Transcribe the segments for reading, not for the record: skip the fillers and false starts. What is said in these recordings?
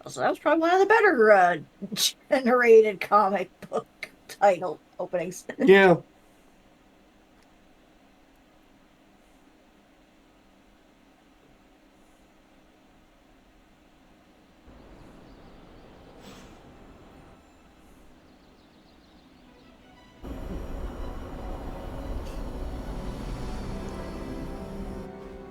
So that was probably one of the better generated comic book title openings. Yeah.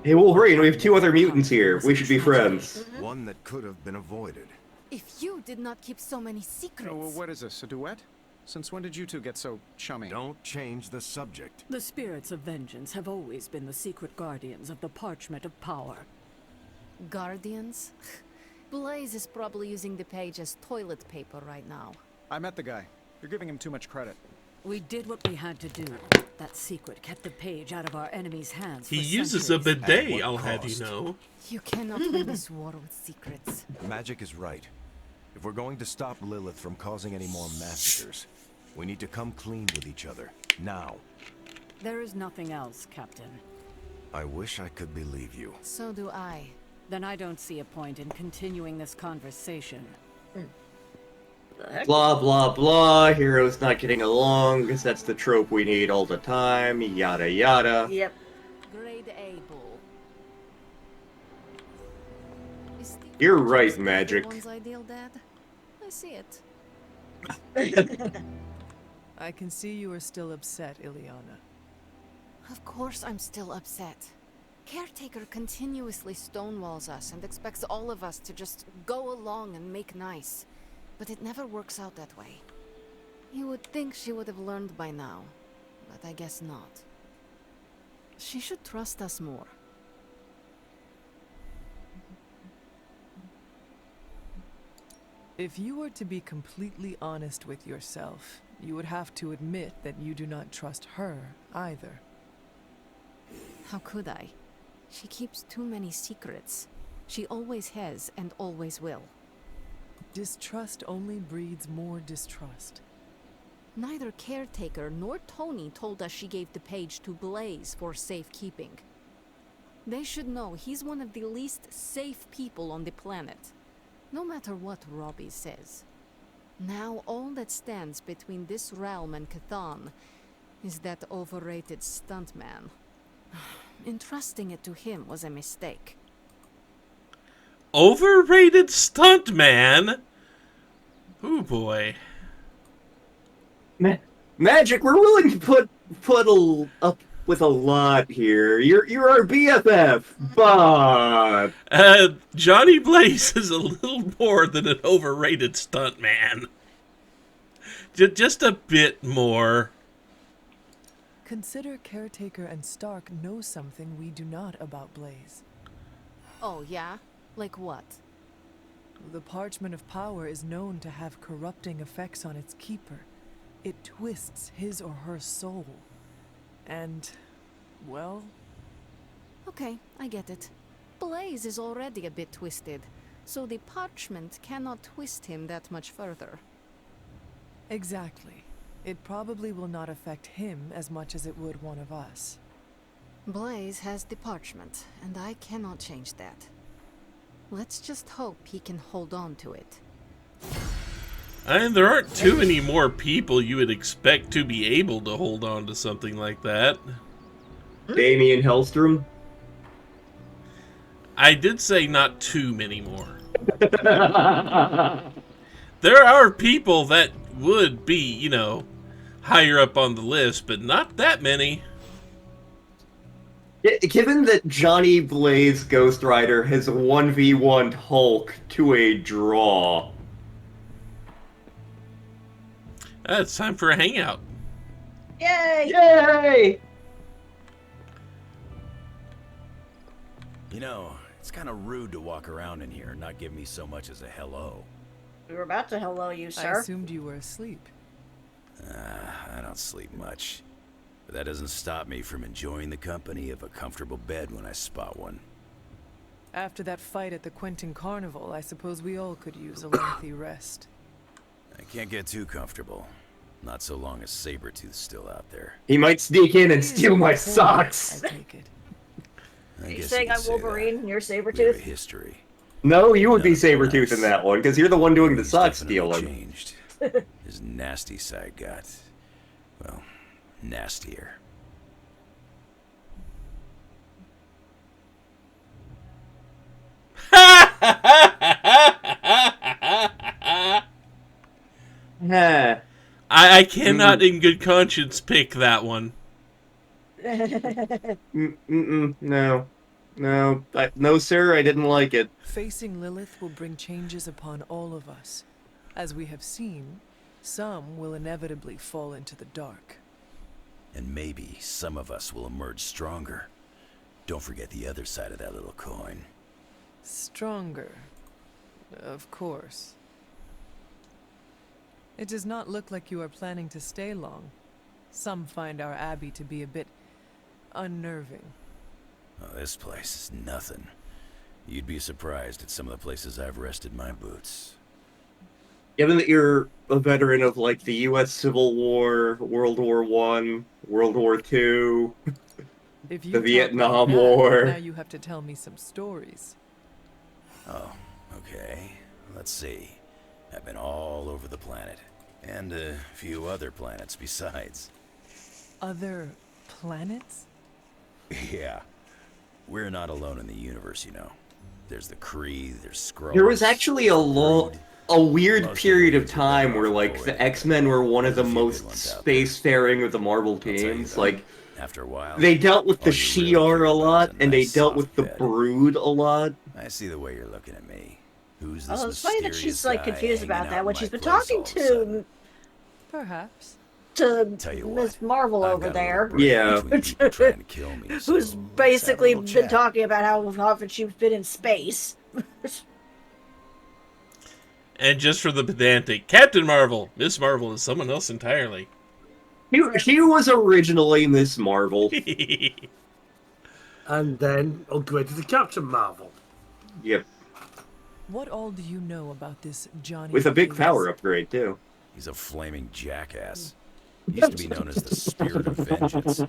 Hey, Wolverine, we have two other mutants here. We should be friends. One that could have been avoided. If you did not keep so many secrets... Oh, what is this, a duet? Since when did you two get so chummy? Don't change the subject. The spirits of vengeance have always been the secret guardians of the parchment of power. Guardians? Blaze is probably using the page as toilet paper right now. I met the guy. You're giving him too much credit. We did what we had to do. That secret kept the page out of our enemy's hands for He uses a centuries. bidet, I'll have you know. You cannot win this war with secrets. Magic is right. If we're going to stop Lilith from causing any more massacres, we need to come clean with each other. Now. There is nothing else, Captain. I wish I could believe you. So do I. Then I don't see a point in continuing this conversation. Blah, blah, blah. Heroes not getting along, because that's the trope we need all the time. Yada, yada. Yep. Grade A bull. Is the You're right, just Magic. everyone's ideal dad? I see it. I can see you are still upset, Ileana. Of course I'm still upset. Caretaker continuously stonewalls us and expects all of us to just go along and make nice. But it never works out that way. You would think she would have learned by now, but I guess not. She should trust us more. If you were to be completely honest with yourself, you would have to admit that you do not trust her either. How could I? She keeps too many secrets. She always has and always will. Distrust only breeds more distrust. Neither Caretaker nor Tony told us she gave the page to Blaze for safekeeping. They should know he's one of the least safe people on the planet. No matter what Robbie says. Now all that stands between this realm and Cathan is that overrated stuntman. Entrusting it to him was a mistake. Overrated stuntman? Ooh boy. Magic, we're willing to put up with a lot here. You're our BFF, but Johnny Blaze is a little more than an overrated stuntman. Just a bit more. Consider Caretaker and Stark know something we do not about Blaze. Oh, yeah? Like what? The Parchment of Power is known to have corrupting effects on its keeper. It twists his or her soul. And, well... Okay, I get it. Blaze is already a bit twisted, so the parchment cannot twist him that much further. Exactly. It probably will not affect him as much as it would one of us. Blaze has the parchment, and I cannot change that. Let's just hope he can hold on to it. And there aren't too many more people you would expect to be able to hold on to something like that. Damien Hellstrom. I did say not too many more. There are people that would be, you know, higher up on the list, but not that many. Given that Johnny Blaze Ghost Rider has 1v1'd Hulk to a draw. It's time for a hangout. Yay! Yay! You know, it's kind of rude to walk around in here and not give me so much as a hello. We were about to hello you, I sir. assumed you were asleep. I don't sleep much. But that doesn't stop me from enjoying the company of a comfortable bed when I spot one. After that fight at the Quentin Carnival, I suppose we all could use a lengthy rest. I can't get too comfortable. Not so long as Sabretooth's still out there. He might sneak in and steal my socks. I take it. I Are you guess saying could I'm say Wolverine that. and you're We have a Sabretooth? history. No, you would be None of it Sabretooth nice. in that one, because you're the one doing the He's sock definitely stealing. changed. His nasty side got, well, nastier. Huh. I cannot in good conscience pick that one. No. No, sir, I didn't like it. Facing Lilith will bring changes upon all of us. As we have seen, some will inevitably fall into the dark. And maybe some of us will emerge stronger. Don't forget the other side of that little coin. Stronger. Of course. It does not look like you are planning to stay long. Some find our abbey to be a bit unnerving. Oh, this place is nothing. You'd be surprised at some of the places I've rested my boots. Given that you're a veteran of, like, the U.S. Civil War, World War I, World War II, If you the talk like Vietnam that, War. now you have to tell me some stories. Oh, okay. Let's see. I've been all over the planet. And a few other planets besides. Other planets? Yeah. We're not alone in the universe, you know. There's the Kree, there's Skrulls. There was actually a weird Most period of aliens are time better where, off like, avoiding the it, X-Men were one of the there's a few good most ones out there. spacefaring of the Marvel I'll tell you teams. though, Like, after a while, they dealt with the all you really Shi'ar care a about lot, is a and they nice dealt soft with the bed. Brood a lot. I see the way you're looking at me. Who's this Oh, it's funny that mysterious she's like guy confused about hanging that out when in she's my been place talking all of a sudden? Perhaps. to Tell you Miss what, Marvel I've over got a little there, break Yeah. between people trying to kill me, so who's let's have a basically little been chat. talking about how often she's been in space. And just for the pedantic, Captain Marvel, Miss Marvel is someone else entirely. She was originally Miss Marvel. And then upgraded to Captain Marvel. Yep. What all do you know about this Johnny? With a big Blaze? power upgrade, too. He's a flaming jackass. He used to be known as the Spirit of Vengeance.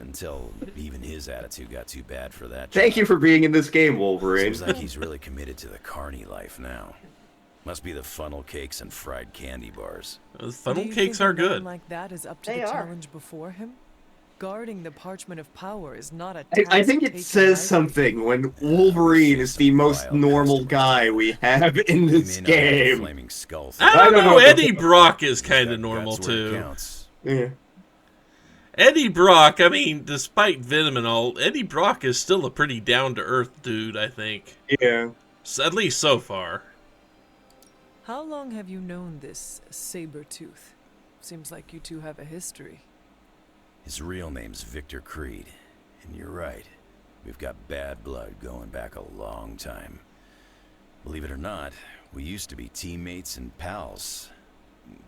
Until even his attitude got too bad for that. Thank you for being in this game, Wolverine. Seems like he's really committed to the carny life now. Must be the funnel cakes and fried candy bars. Those Do funnel you cakes think are a man good. like that is up to They the are. challenge before him? Guarding the parchment of power is not a I task think it taken says lightly. something when Wolverine is the most Wild normal customers. guy we have in He this may not have a game. flaming skull. I I don't don't know. know. Eddie Brock is He's kind got of normal guts where it too. counts. Yeah. Eddie Brock, I mean, despite Venom and all, Eddie Brock is still a pretty down to earth dude. I think, Yeah. At least so far. How long have you known this Sabretooth? Seems like you two have a history. His real name's Victor Creed. And you're right. We've got bad blood going back a long time. Believe it or not, we used to be teammates and pals.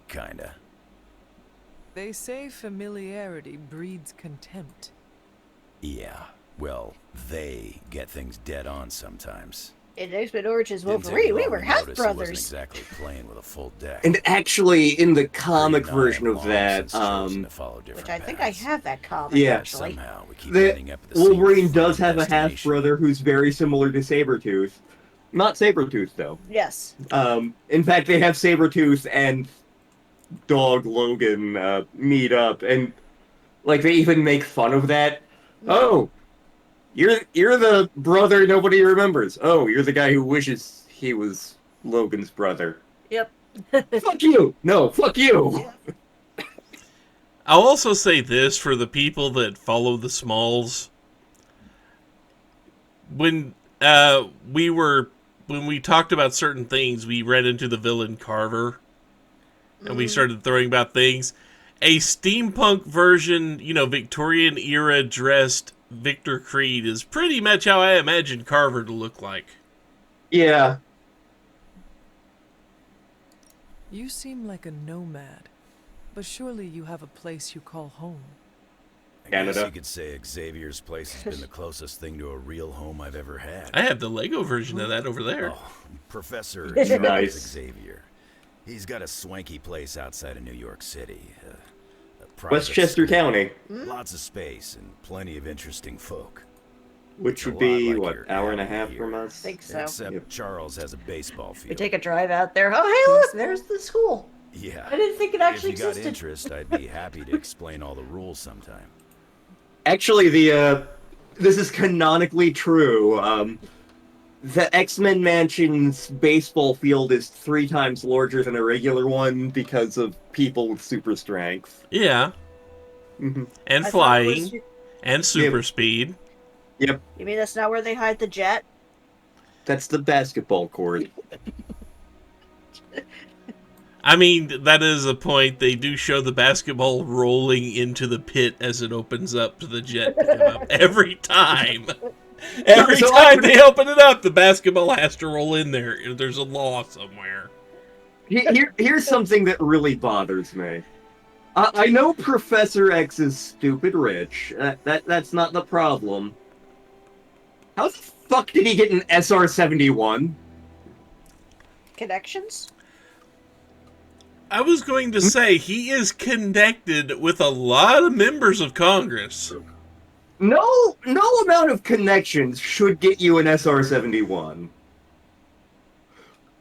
Kinda. They say familiarity breeds contempt. Yeah. Well, they get things dead on sometimes. In X-Men Origins Didn't take Wolverine, we long were to half notice he wasn't brothers. exactly playing with a full deck. And actually, in the comic Creed and I version have of long that, since chosen to follow different Which I think I paths. have that comic, Yeah. actually. Somehow we keep the ending up at the same Wolverine does freaking have a half destination. brother who's very similar to Sabretooth. Not Sabretooth, though. Yes. In fact, they have Sabretooth and Dog Logan meet up, and like they even make fun of that. Oh, you're the brother nobody remembers. Oh, you're the guy who wishes he was Logan's brother. Yep. Fuck you! No, fuck you! I'll also say this for the people that follow the Smalls. When we talked about certain things, we read into the villain Carver, and we started throwing about things. A steampunk version, Victorian era dressed Victor Creed is pretty much how I imagine Carver to look like. Yeah. You seem like a nomad, but surely you have a place you call home. I guess Canada. you could say Xavier's place has been the closest thing to a real home I've ever had. I have the Lego version of that over there. Oh, Professor Nice. Charles Xavier. He's got a swanky place outside of New York City. A private Westchester school, County. Lots of space and plenty of interesting folk. which It's a would lot be, like what, your hour and a alley half here. from I us? think so. Except Yep. Charles has a baseball field. We take a drive out there. Oh, hey, look, there's the school. Yeah. I didn't think it If actually you got existed. interest, I'd be happy to explain all the rules sometime. Actually, this is canonically true. The X-Men Mansion's baseball field is 3 times larger than a regular one because of people with super strength. Yeah. Mhm. And I thought it flying. was- And super speed. Yep, You mean that's not where they hide the jet? that's the basketball court. I mean, that is a point. They do show the basketball rolling into the pit as it opens up to the jet to come up every time. Every So time they open it up, the basketball has to roll in there. There's a law somewhere. Here's something that really bothers me. I know Professor X is stupid rich. That's not the problem. How the fuck did he get an SR-71? Connections? I was going to say, he is connected with a lot of members of Congress. No amount of connections should get you an SR-71.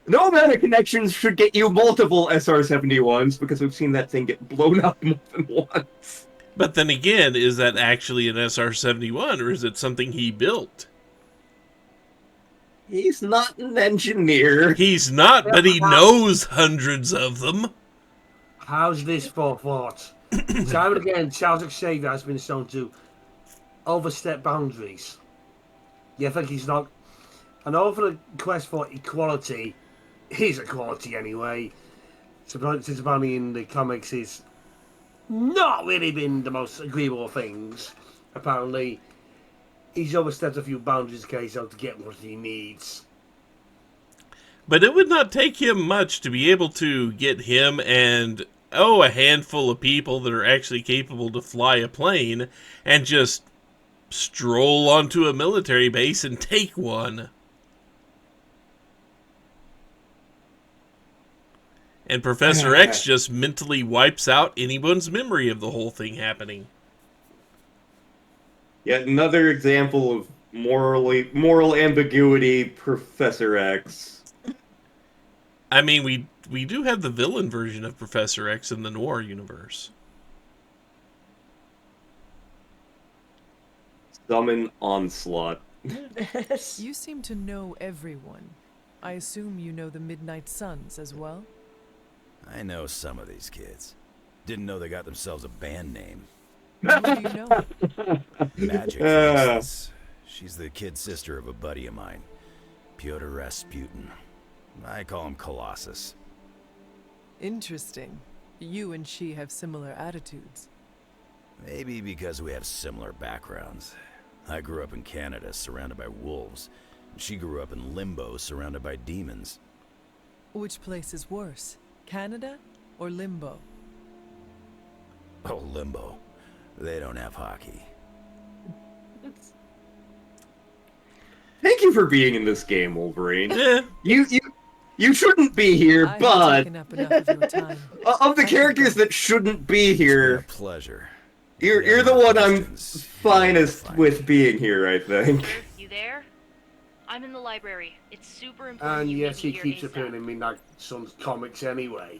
No amount of connections should get you multiple SR-71s, because we've seen that thing get blown up more than once. But then again, is that actually an SR-71, or is it something he built? He's not an engineer. He's not, but he knows hundreds of them. How's this for thought? Time and again, Charles Xavier has been shown to overstep boundaries. You think he's not? I know for the quest for equality, he's equality anyway. Since apparently in the comics, it's not really been the most agreeable of things. Apparently, he's overstepped a few boundaries occasionally to get what he needs. But it would not take him much to be able to get him and, a handful of people that are actually capable to fly a plane and just stroll onto a military base and take one. And Professor X just mentally wipes out anyone's memory of the whole thing happening. Yet another example of moral ambiguity, Professor X. I mean, we do have the villain version of Professor X in the Noir universe. Summon Onslaught. You seem to know everyone. I assume you know the Midnight Suns as well? I know some of these kids. Didn't know they got themselves a band name. Who do you know? Magic, for instance. She's the kid sister of a buddy of mine, Pyotr Rasputin. I call him Colossus. Interesting. You and she have similar attitudes. Maybe because we have similar backgrounds. I grew up in Canada, surrounded by wolves. She grew up in Limbo, surrounded by demons. Which place is worse, Canada or Limbo? Oh, Limbo. They don't have hockey. Thank you for being in this game, Wolverine. Eh, You shouldn't be here, I have but taken up enough of your time. of the characters that shouldn't be It's been a here, pleasure. you're the one I'm finest with being here, I think. You there? I'm in the library. It's super important. And you yes, meet he me keeps here appearing ASAP. in Midnight Suns comics anyway.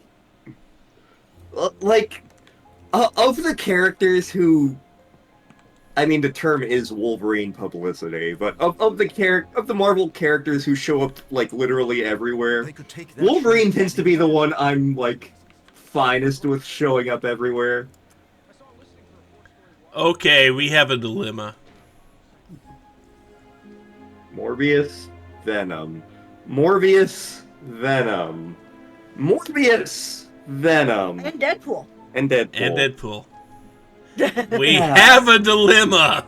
Like, of the characters who, I mean, the term is Wolverine publicity, but of the Marvel characters who show up like literally everywhere, Wolverine tends to be the one I'm like finest with showing up everywhere. okay, we have a dilemma. Morbius, Venom, Morbius, Venom, Morbius, Venom, And Deadpool. and Deadpool. And Deadpool. We have a dilemma!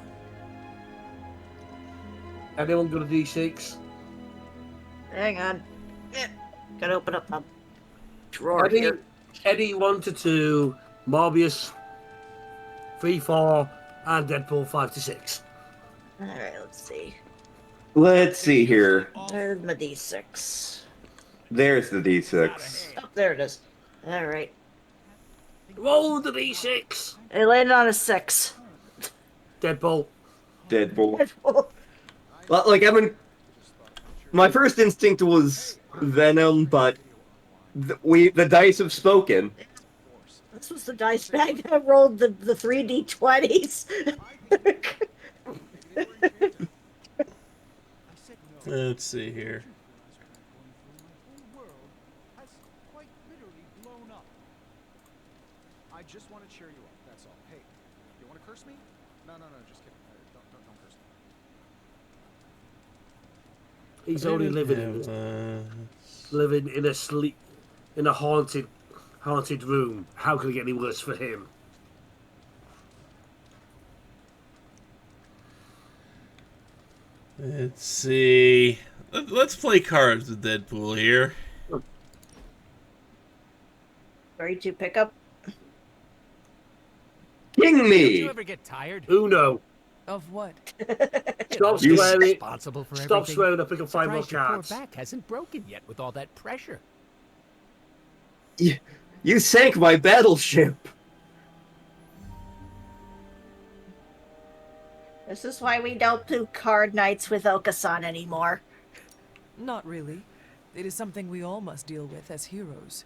Anyone got a D6? Hang on. Gotta open up my drawer Eddie, here. Eddie 1 to 2, Morbius 3, 4, and Deadpool 5 to 6. Alright, let's see. Let's see here. There's my D6. There's the D6. Oh, there it is. Alright. Roll the D6! It landed on a 6. Deadpool. Deadpool. Deadpool. Well, like, I mean, my first instinct was Venom, but the dice have spoken. This was the dice bag that rolled the 3d20s. Let's see here. I just want to cheer you up, that's all. Hey, you want to curse me? No, just kidding. Don't curse me. He's only living in a haunted room. How can it get any worse for him? Let's see. Let's play cards with Deadpool here. Ready to pick up? King Don't me! you ever get tired? Uno. Of what? Stop You swearing. Responsible for Stop everything. swearing. I'll pick up 5 more Surprised your poor cards. back hasn't broken yet with all that pressure. You sank my battleship! This is why we don't do card nights with Okasan anymore. Not really. It is something we all must deal with as heroes.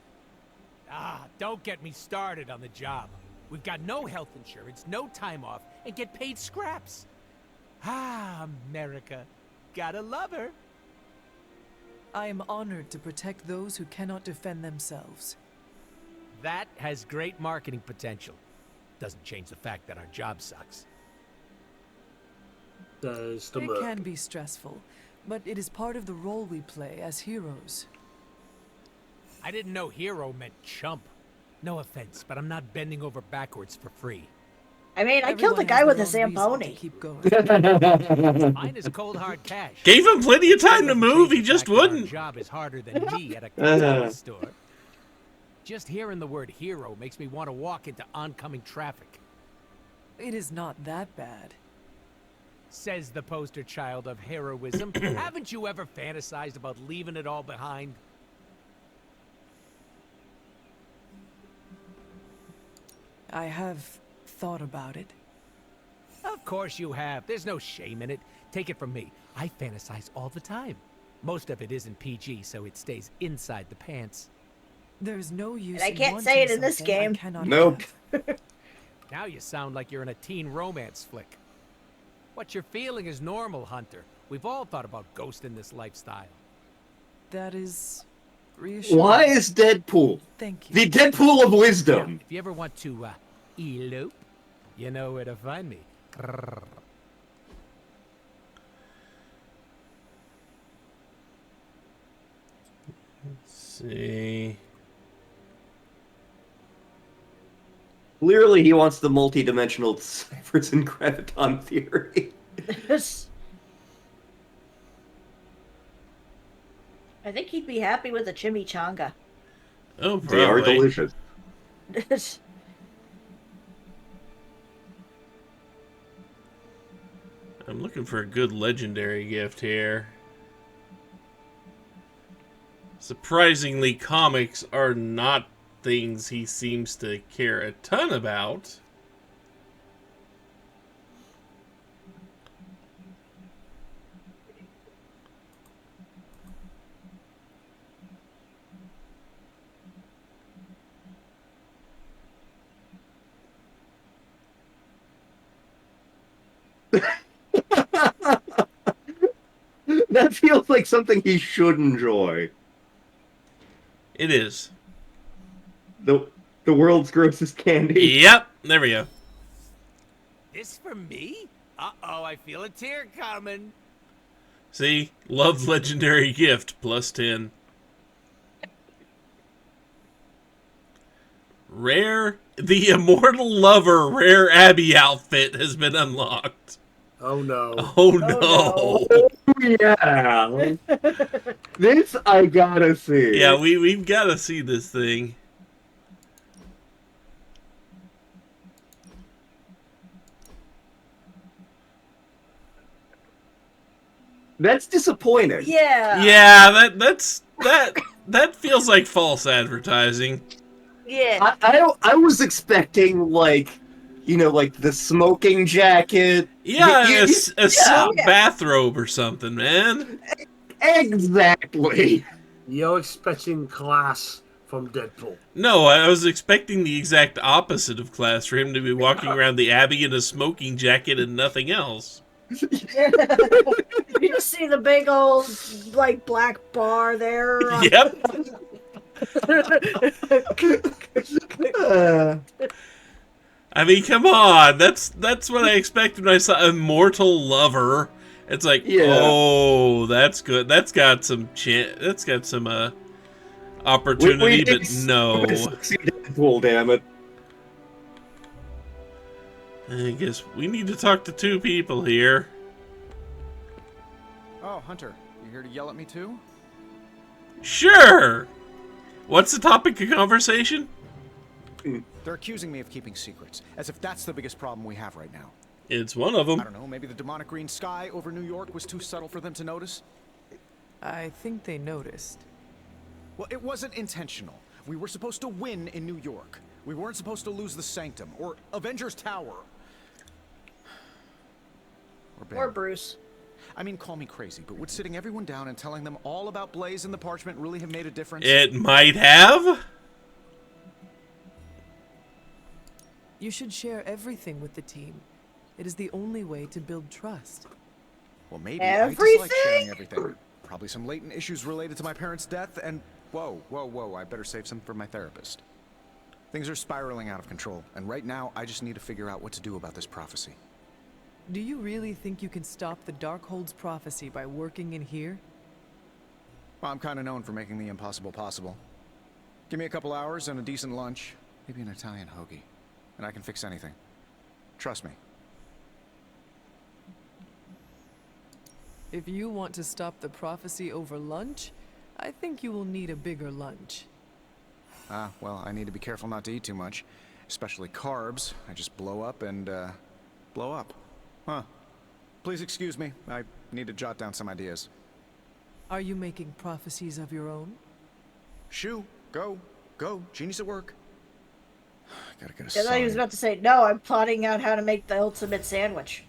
Ah, don't get me started on the job. We've got no health insurance, no time off, and get paid scraps. Ah, America. Gotta love her. I am honored to protect those who cannot defend themselves. That has great marketing potential. Doesn't change the fact that our job sucks. There's the It murk. can be stressful, but it is part of the role we play as heroes. I didn't know hero meant chump. No offense, but I'm not bending over backwards for free. I mean, I Everyone killed a has guy their with a own reason to Zamboni. keep going. Mine is cold hard cash. Gave him plenty of time to Doesn't move, change he the just fact that our wouldn't. job is harder than me at a convenience store. Just hearing the word hero makes me want to walk into oncoming traffic. It is not that bad. Says the poster child of heroism. Haven't you ever fantasized about leaving it all behind? I have thought about it. Of course you have. There's no shame in it. Take it from me. I fantasize all the time. Most of it isn't PG, so it stays inside the pants. There's no use. And I in can't say wanting it in this something I game. cannot Nope. have. Now you sound like you're in a teen romance flick. What you're feeling is normal, Hunter. We've all thought about ghosting this lifestyle. That is reassuring. Why is Deadpool? Thank you. The Deadpool of Now, wisdom! if you ever want to, elope, you know where to find me. Grrr. Let's see. Clearly he wants the multi-dimensional ciphers and graviton theory. I think he'd be happy with a chimichanga. Oh, They are probably. delicious. I'm looking for a good legendary gift here. Surprisingly, comics are not things he seems to care a ton about. That feels like something he should enjoy. It is. The world's grossest candy. Yep, there we go. This for me? Uh-oh, I feel a tear coming. See? Love legendary gift, plus 10. Rare, the Immortal Lover Rare Abbey outfit has been unlocked. Oh no. Oh no. Oh, yeah. This I gotta see. Yeah, we've got to see this thing. That's disappointing. Yeah. Yeah, that feels like false advertising. Yeah. I was expecting, like, you know, like the smoking jacket. Yeah, You- you- a silk Yeah. bathrobe or something, man. exactly. You're expecting class from Deadpool. No, I was expecting the exact opposite of class, for him to be walking around the Abbey in a smoking jacket and nothing else. You just see the big old like black bar there. Yep. I mean, come on. That's what I expected when I saw Immortal Lover. It's like, Yeah. oh, that's good. That's got some opportunity, but no. Deadpool, damn it. I guess we need to talk to two people here. Oh, Hunter, you here to yell at me too? Sure. What's the topic of conversation? They're accusing me of keeping secrets, as if that's the biggest problem we have right now. It's one of them. I don't know, maybe the demonic green sky over New York was too subtle for them to notice? I think they noticed. Well, it wasn't intentional. We were supposed to win in New York. We weren't supposed to lose the Sanctum, or Avengers Tower. Or Bruce. I mean, call me crazy, but would sitting everyone down and telling them all about Blaze and the Parchment really have made a difference? It might have. You should share everything with the team. It is the only way to build trust. Well, maybe I dislike sharing everything. Probably some latent issues related to my parents' death, and whoa, I better save some for my therapist. Things are spiraling out of control, and right now I just need to figure out what to do about this prophecy. Do you really think you can stop the Darkhold's prophecy by working in here? Well, I'm kind of known for making the impossible possible. Give me a couple hours and a decent lunch, maybe an Italian hoagie, and I can fix anything. Trust me. If you want to stop the prophecy over lunch, I think you will need a bigger lunch. Well, I need to be careful not to eat too much, especially carbs. I just blow up and, blow up. Huh. Please excuse me. I need to jot down some ideas. Are you making prophecies of your own? Shoo, go, genius at work. Gotta get a I thought he was sign. about to say, no, I'm plotting out how to make the ultimate sandwich.